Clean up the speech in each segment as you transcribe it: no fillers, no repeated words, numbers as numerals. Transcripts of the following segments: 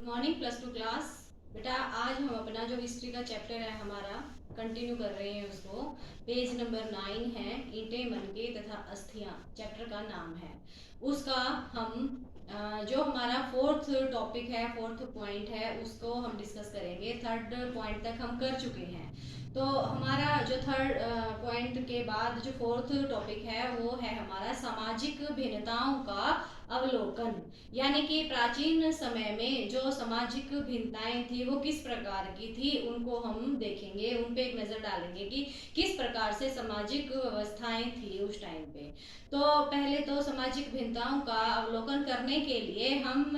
Good morning plus 2 class. बेटा आज हम अपना जो हिस्ट्री का चैप्टर है हमारा कंटिन्यू कर रहे हैं उसको। पेज नंबर 9 है, ईंटें मनके तथा अस्थियां चैप्टर का नाम है। उसका हम जो हमारा फोर्थ टॉपिक है, फोर्थ पॉइंट है, उसको हम डिस्कस करेंगे। थर्ड पॉइंट तक हम कर चुके हैं। तो हमारा जो थर्ड पॉइंट के बाद जो फोर्थ टॉपिक है वो है हमारा सामाजिक भिन्नताओं का अवलोकन। यानी कि प्राचीन समय में जो सामाजिक भिन्नताएं थी वो किस प्रकार की थी, उनको हम देखेंगे, उन पे एक नजर डालेंगे कि किस प्रकार से सामाजिक व्यवस्थाएं थी उस टाइम पे। तो पहले तो सामाजिक भिन्नताओं का अवलोकन करने के लिए हम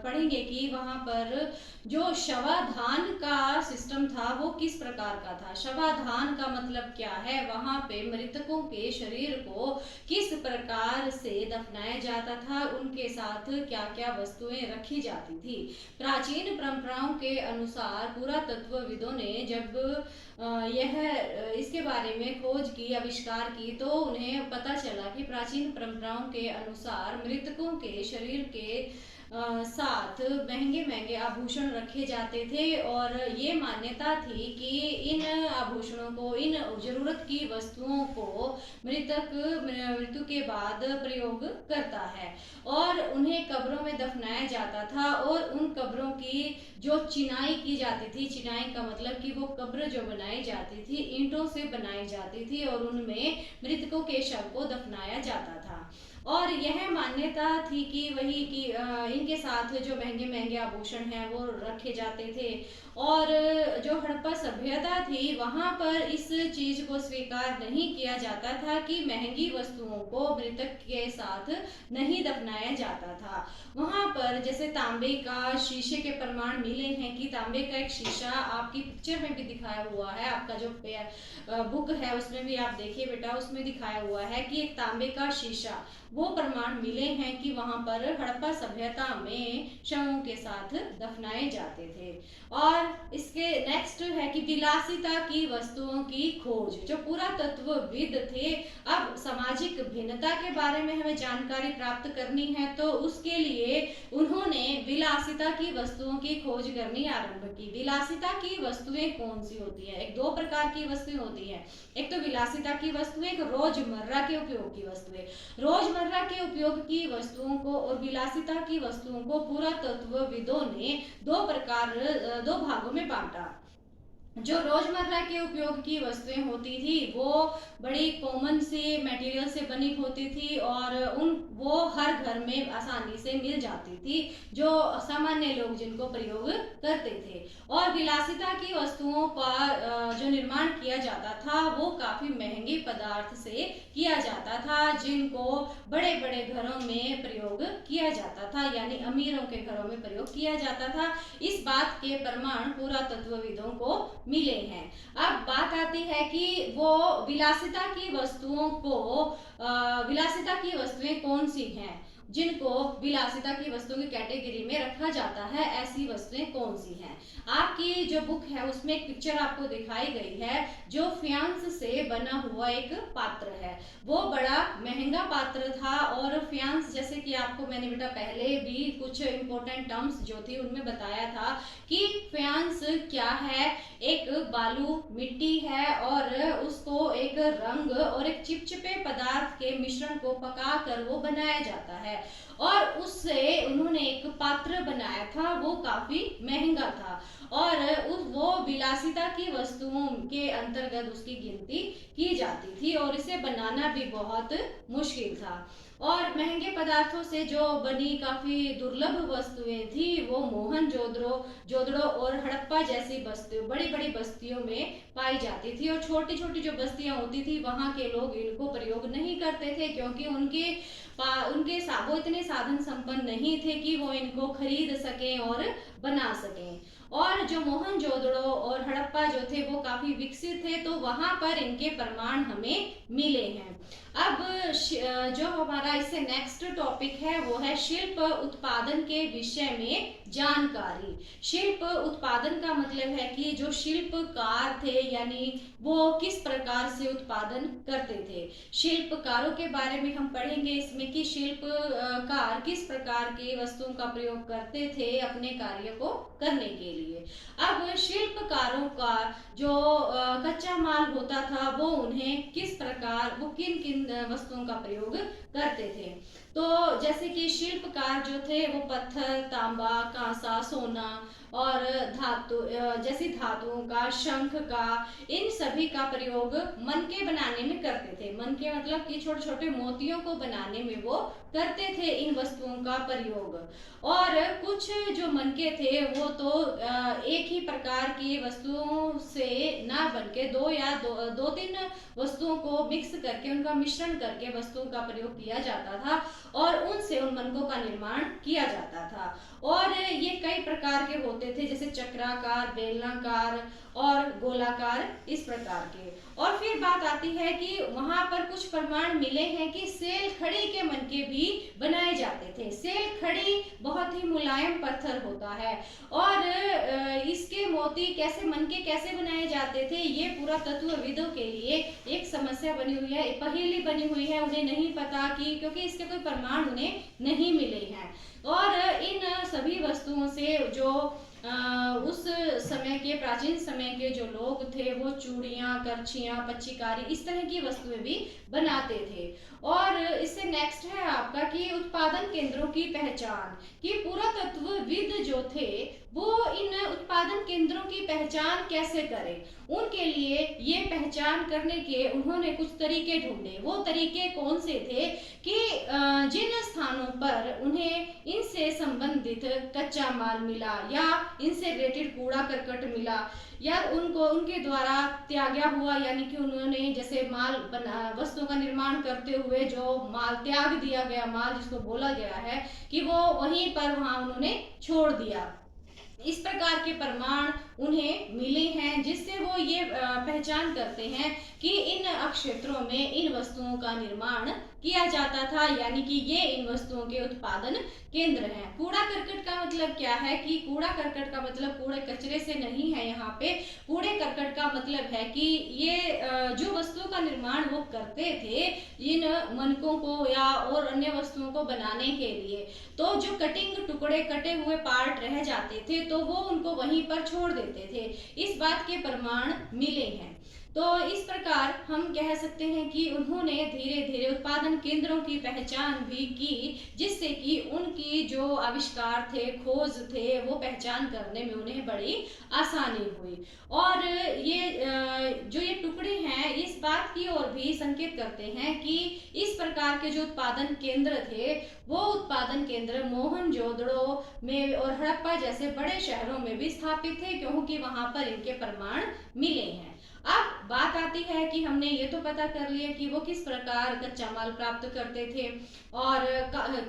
पढ़ेंगे कि वहां पर जो शवाधान का सिस्टम था वो किस प्रकार का था। शवाधान का मतलब क्या है, वहां पे मृतकों के शरीर को किस प्रकार से दफनाया जाता था, उनके साथ क्या क्या वस्तुएं रखी जाती थी। प्राचीन परंपराओं के अनुसार पुरातत्वविदों ने जब यह इसके बारे में खोज की, आविष्कार की, तो उन्हें पता चला कि प्राचीन परंपराओं के अनुसार मृतकों के शरीर के साथ महंगे महंगे आभूषण रखे जाते थे और ये मान्यता थी कि इन आभूषणों को, इन जरूरत की वस्तुओं को मृत्यु के बाद प्रयोग करता है और उन्हें कब्रों में दफनाया जाता था। और उन कब्रों की जो चिनाई की जाती थी, चिनाई का मतलब कि वो कब्र जो बनाई जाती थी ईंटों से बनाई जाती थी और उनमें मृतकों के शव को दफनाया जाता था। और यह मान्यता थी कि वही कि इनके साथ जो महंगे महंगे आभूषण हैं वो रखे जाते थे। और जो हड़प्पा सभ्यता थी वहां पर इस चीज को स्वीकार नहीं किया जाता था कि महंगी वस्तुओं को मृतक के साथ नहीं दफनाया जाता था। वहां पर जैसे तांबे का, शीशे के प्रमाण मिले हैं कि तांबे का एक शीशा आपकी पिक्चर में भी दिखाया हुआ है, आपका जो बुक है उसमें भी आप देखिए बेटा, उसमें दिखाया हुआ है कि एक तांबे का शीशा, वो प्रमाण मिले हैं कि वहां पर हड़प्पा सभ्यता में शवों के साथ दफनाए जाते थे। और इसके नेक्स्ट है कि विलासिता की वस्तुओं की खोज। जो पुरातत्वविद थे, अब सामाजिक भिन्नता के बारे में हमें जानकारी प्राप्त करनी है तो उसके लिए उन्होंने विलासिता की वस्तुओं की खोज करनी आरंभ की। विलासिता की वस्तुएं कौन सी होती है? एक दो प्रकार की वस्तुएं होती है, एक तो विलासिता की वस्तुएं, एक रोजमर्रा के उपयोग की वस्तुएं। रोजमर्रा के उपयोग की वस्तुओं को और विलासिता की वस्तुओं को पुरातत्वविदों ने दो भागों में बांटा। जो रोजमर्रा के उपयोग की वस्तुएं होती थी वो बड़ी कॉमन सी मटेरियल से बनी होती थी और वो हर घर में आसानी से मिल जाती थी, जो सामान्य लोग जिनको प्रयोग करते थे। और विलासिता की वस्तुओं का जो निर्माण किया जाता था वो काफी महंगे पदार्थ से किया जाता था, जिनको बड़े बड़े घरों में प्रयोग किया जाता था, यानी अमीरों के घरों में प्रयोग किया जाता था। इस बात के प्रमाण पुरातत्वविदों को मिले हैं। अब बात आती है कि वो विलासिता की वस्तुओं को, विलासिता की वस्तुएं कौन सी हैं जिनको विलासिता की वस्तुओं की कैटेगरी में रखा जाता है, ऐसी वस्तुएं कौन सी हैं। आपकी जो बुक है उसमें एक पिक्चर आपको दिखाई गई है, जो फ्यांस से बना हुआ एक पात्र है। वो बड़ा महंगा पात्र था और फ्यांस, जैसे कि आपको मैंने बेटा पहले भी कुछ इंपॉर्टेंट टर्म्स जो थी उनमें बताया था कि फ्यांस क्या है, एक बालू मिट्टी है और उसको एक रंग और एक चिपचिपे पदार्थ के मिश्रण को पकाकर वो बनाया जाता है और उससे उन्होंने एक पात्र बनाया था, वो काफी महंगा था और वो विलासिता की वस्तुओं के अंतर्गत उसकी गिनती की जाती थी और इसे बनाना भी बहुत मुश्किल था। और महंगे पदार्थों से जो बनी काफी दुर्लभ वस्तुएं थी वो जोदड़ो और हड़प्पा जैसी बस्तियों, बड़ी बड़ी बस्तियों में पाई जाती थी। और छोटी छोटी जो बस्तियां होती थी वहां के लोग इनको प्रयोग नहीं करते थे क्योंकि वो इतने साधन संपन्न नहीं थे कि वो इनको खरीद सकें और बना सकें। और जो मोहनजोदड़ो और हड़प्पा जो थे वो काफी विकसित थे, तो वहां पर इनके प्रमाण हमें मिले हैं। अब जो हमारा इससे नेक्स्ट टॉपिक है वो है शिल्प उत्पादन के विषय में जानकारी। शिल्प उत्पादन का मतलब है कि जो शिल्पकार थे यानी वो किस प्रकार से उत्पादन करते थे। शिल्पकारों के बारे में हम पढ़ेंगे इसमें कि शिल्पकार किस प्रकार की वस्तुओं का प्रयोग करते थे अपने कार्य को करने के लिए। अब शिल्पकारों का जो कच्चा माल होता था वो उन्हें किस प्रकार, वो किन किन वस्तुओं का प्रयोग करते थे। तो जैसे कि शिल्पकार जो थे वो पत्थर, तांबा, कांसा, सोना और धातु जैसी धातुओं का, शंख का, इन सभी का प्रयोग मनके बनाने में करते थे। मनके मतलब कि छोटे छोटे मोतियों को बनाने में वो करते थे इन वस्तुओं का प्रयोग। और कुछ जो मनके थे वो तो एक ही प्रकार की वस्तुओं से ना बनके दो तीन वस्तुओं को मिक्स करके, उनका मिश्रण करके वस्तुओं का प्रयोग किया जाता था और उनसे उन मनकों का निर्माण किया जाता था। और ये कई प्रकार के होते थे, जैसे चक्राकार, बेलनाकार और गोलाकार, इस प्रकार के। और फिर बात आती है कि वहां पर कुछ प्रमाण मिले हैं कि सेल खड़ी के मनके भी बनाए जाते थे। सेल खड़ी बहुत ही मुलायम पत्थर होता है और इसके मोती कैसे, मनके कैसे बनाए जाते थे, ये पूरा तत्वविदों के लिए एक समस्या बनी हुई है, पहेली बनी हुई है। उन्हें नहीं पता कि, क्योंकि इसके कोई प्रमाण उन्हें नहीं मिले हैं। और इन सभी वस्तुओं से जो उस समय के, प्राचीन समय के जो लोग थे वो चूड़ियां, करछियां, पच्चीकारी, इस तरह की वस्तुएं भी बनाते थे। और इससे नेक्स्ट है आपका कि उत्पादन केंद्रों की पहचान, कि पुरातत्वविद जो थे वो इन उत्पादन केंद्रों की पहचान कैसे करें। उनके लिए ये पहचान करने के उन्होंने कुछ तरीके ढूंढे। वो तरीके कौन से थे कि जिन स्थानों पर उन्हें इनसे संबंधित कच्चा माल मिला या इनसे रिलेटेड कूड़ा करकट मिला या उनको उनके द्वारा त्यागा हुआ, यानी कि उन्होंने जैसे माल बना, वस्तुओं का निर्माण करते हुए जो माल त्याग दिया गया, माल जिसको बोला गया है कि वो वहीं पर वहां उन्होंने छोड़ दिया, इस प्रकार के प्रमाण उन्हें मिले हैं, जिससे वो ये पहचान करते हैं कि इन क्षेत्रों में इन वस्तुओं का निर्माण किया जाता था, यानी कि ये इन वस्तुओं के उत्पादन केंद्र हैं। कूड़ा करकट का मतलब क्या है कि कूड़ा करकट का मतलब कूड़े कचरे से नहीं है। यहाँ पे कूड़े करकट का मतलब है कि ये जो वस्तुओं का निर्माण वो करते थे इन मनकों को या और अन्य वस्तुओं को बनाने के लिए, तो जो कटिंग, टुकड़े, कटे हुए पार्ट रह जाते थे तो वो उनको वहीं पर छोड़ देते थे। इस बात के प्रमाण मिले हैं। तो इस प्रकार हम कह सकते हैं कि उन्होंने धीरे धीरे उत्पादन केंद्रों की पहचान भी की, जिससे कि उनकी जो आविष्कार थे, खोज थे, वो पहचान करने में उन्हें बड़ी आसानी हुई। और ये जो ये टुकड़े हैं इस बात की ओर भी संकेत करते हैं कि इस प्रकार के जो उत्पादन केंद्र थे वो उत्पादन केंद्र मोहनजोदड़ो में और हड़प्पा जैसे बड़े शहरों में भी स्थापित थे, क्योंकि वहां पर इनके प्रमाण मिले हैं। अब बात आती है कि हमने ये तो पता कर लिया कि वो किस प्रकार कच्चा माल प्राप्त करते थे और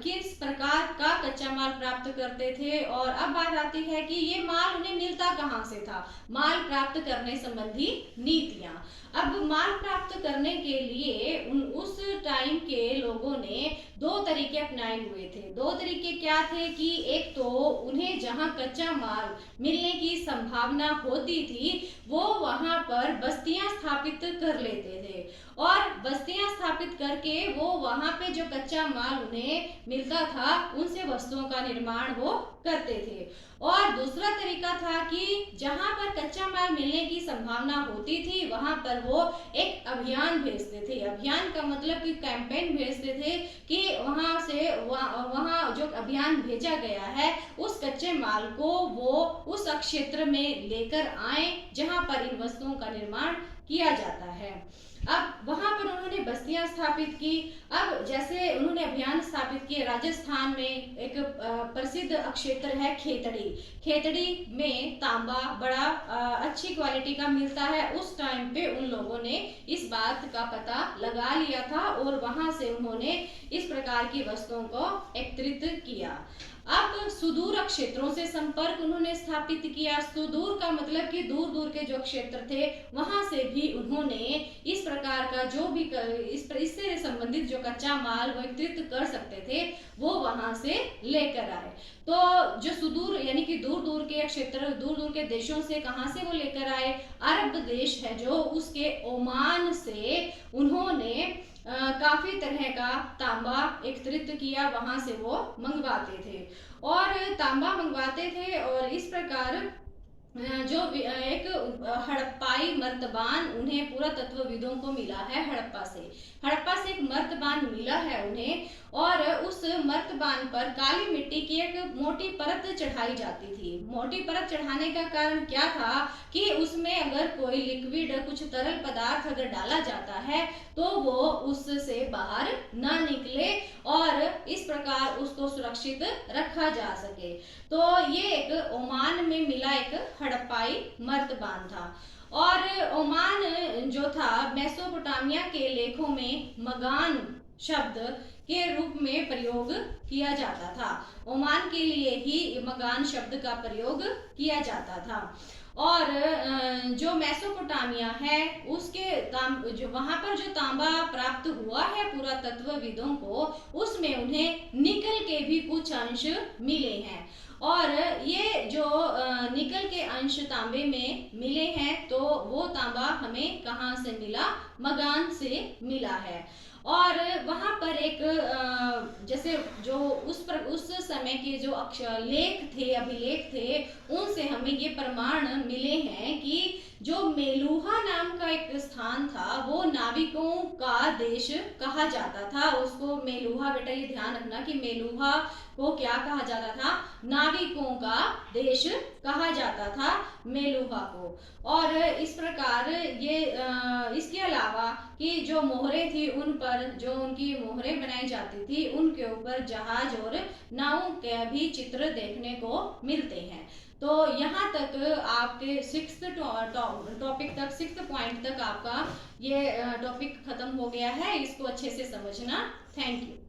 किस प्रकार का कच्चा माल प्राप्त करते थे, और अब बात आती है कि ये माल उन्हें मिलता कहाँ से था, माल प्राप्त करने संबंधी नीतियां। अब माल प्राप्त करने के लिए उस टाइम के लोगों ने दो तरीके अपनाए हुए थे। दो तरीके क्या थे कि एक तो उन्हें जहां कच्चा माल मिलने की संभावना होती थी वो वहां पर बस्तियां स्थापित कर लेते थे और बस्तियां स्थापित करके वो वहां पे जो कच्चा माल उन्हें मिलता था उनसे वस्तुओं का निर्माण वो करते थे। और दूसरा तरीका था कि जहां पर कच्चा माल मिलने की संभावना होती थी वहां पर वो एक अभियान भेजते थे। अभियान का मतलब कि कैंपेन भेजते थे कि वहां से वहां जो अभियान भेजा गया है उस कच्चे माल को वो उस क्षेत्र में लेकर आए जहां पर इन वस्तुओं का निर्माण किया जाता है। अब वहां पर उन्होंने बस्तियां स्थापित की। अब जैसे उन्होंने अभियान स्थापित किए, राजस्थान में एक प्रसिद्ध क्षेत्र है खेतड़ी। खेतड़ी में तांबा बड़ा अच्छी क्वालिटी का मिलता है। उस टाइम पे उन लोगों ने इस बात का पता लगा लिया था और वहां से उन्होंने इस प्रकार की वस्तुओं को एकत्रित किया। अब सुदूर क्षेत्रों से संपर्क उन्होंने स्थापित किया। सुदूर का मतलब कि दूर दूर के जो क्षेत्र थे वहां से भी उन्होंने इस प्रकार का जो भी इससे संबंधित जो कच्चा माल वो एकत्रित कर सकते थे वो वहां से लेकर आए। तो जो सुदूर यानी कि दूर दूर के क्षेत्र, दूर दूर के देशों से कहां से वो लेकर आए, अरब देश है जो उसके ओमान से उन्होंने काफी तरह का तांबा एकत्रित किया, वहां से वो मंगवाते थे और तांबा मंगवाते थे। और इस प्रकार जो एक हड़प्पाई मर्तबान उन्हें पुरातत्वविदों को मिला है। हड़प्पा से एक मर्तबान मिला है उन्हें, और उस मर्तबान पर काली मिट्टी की एक मोटी परत चढ़ाई जाती थी। मोटी परत चढ़ाने का कारण क्या था कि उसमें अगर कोई लिक्विड, कुछ तरल पदार्थ अगर डाला जाता है तो वो उससे बाहर ना निकले और इस प्रकार उसको सुरक्षित रखा जा सके। तो ये एक ओमान में मिला एक हड़प्पाई मर्तबान था। और ओमान जो था मेसोपोटामिया के लेखों में मगान शब्द के रूप में प्रयोग किया जाता था। ओमान के लिए ही मगान शब्द का प्रयोग किया जाता था। और जो मेसोपोटामिया है उसके जो वहां पर जो तांबा प्राप्त हुआ है पुरातत्वविदों को, उसमें उन्हें निकल के भी कुछ अंश मिले हैं। और ये जो निकल के अंश तांबे में मिले हैं तो वो तांबा हमें कहाँ से मिला, मगान से मिला है। और वहां पर एक जैसे जो उस समय के जो लेख थे, अभिलेख थे, उनसे हमें ये प्रमाण मिले हैं कि जो मेलुहा नाम का एक स्थान था वो नाविकों का देश कहा जाता था। उसको मेलुहा, बेटा ये ध्यान रखना कि मेलुहा को क्या कहा जाता था, नाविकों का देश कहा जाता था मेलुहा को। और इस प्रकार ये इसके अलावा कि जो मोहरें थी उन पर जो उनकी मोहरें बनाई जाती थी उनके ऊपर जहाज और नावों के भी चित्र देखने को मिलते हैं। तो यहाँ तक आपके सिक्स्थ टॉपिक तक, सिक्स्थ पॉइंट तक आपका ये टॉपिक खत्म हो गया है। इसको अच्छे से समझना। Thank you.